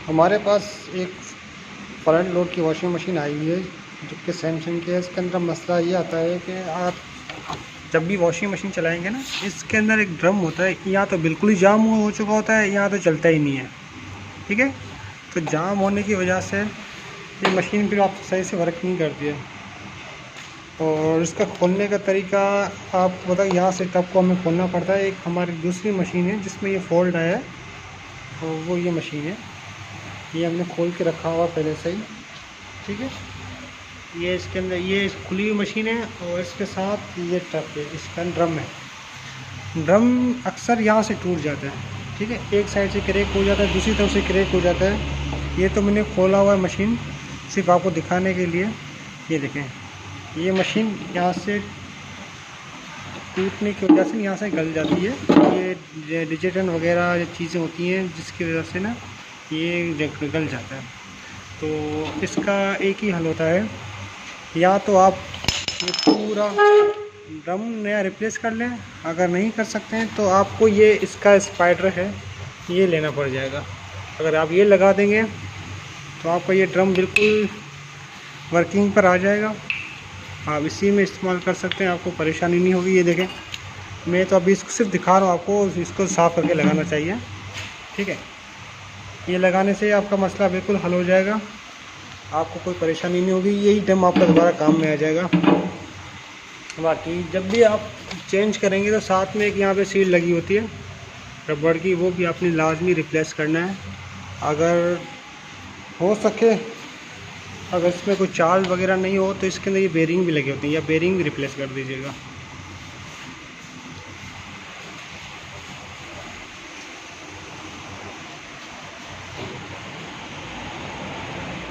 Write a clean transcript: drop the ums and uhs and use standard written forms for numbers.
हमारे पास एक front load की वॉशिंग मशीन आई हुई है जो कि सैमसंग की है। इसके अंदर मसला ये आता है कि आप जब भी वॉशिंग मशीन चलाएंगे ना, इसके अंदर एक ड्रम होता है, या तो बिल्कुल ही जाम हो चुका होता है या तो चलता ही नहीं है। ठीक है, तो जाम होने की वजह से ये मशीन फिर आप सही से वर्क नहीं करती है। और इसका खोलने का तरीका आपको पता है, यहाँ से टब को हमें खोलना पड़ता है। एक हमारी दूसरी मशीन है जिसमें ये फोल्ड आया है, और वो ये मशीन है, ये हमने खोल के रखा हुआ पहले से ही। ठीक है, ये इसके अंदर ये खुली हुई मशीन है और इसके साथ ये टब है, इसका ड्रम है। ड्रम अक्सर यहाँ से टूट जाता है। ठीक है, एक साइड से क्रैक हो जाता है, दूसरी तरफ से क्रैक हो जाता है। ये तो मैंने खोला हुआ है मशीन सिर्फ आपको दिखाने के लिए। ये देखें, ये मशीन यहाँ से टूटने की वजह से यहाँ से गल जाती है। ये डिजिटल वगैरह ये चीज़ें होती हैं जिसकी वजह से ना ये गल जाता है। तो इसका एक ही हल होता है, या तो आप ये पूरा ड्रम नया रिप्लेस कर लें। अगर नहीं कर सकते हैं तो आपको ये इसका स्पाइडर है, ये लेना पड़ जाएगा। अगर आप ये लगा देंगे तो आपका ये ड्रम बिल्कुल वर्किंग पर आ जाएगा। आप इसी में इस्तेमाल कर सकते हैं, आपको परेशानी नहीं होगी। ये देखें, मैं तो अभी इसको सिर्फ दिखा रहा हूँ आपको, इसको साफ़ करके लगाना चाहिए। ठीक है, ये लगाने से आपका मसला बिल्कुल हल हो जाएगा, आपको कोई परेशानी नहीं होगी। यही ड्रम आपका दोबारा काम में आ जाएगा। बाकी जब भी आप चेंज करेंगे तो साथ में एक यहाँ पे सील लगी होती है रबड़ की, वो भी आपने लाजमी रिप्लेस करना है। अगर हो सके, अगर इसमें कोई चार्ज वगैरह नहीं हो तो इसके अंदर ये बेरिंग भी लगे होते हैं, या बेरिंग भी रिप्लेस कर दीजिएगा।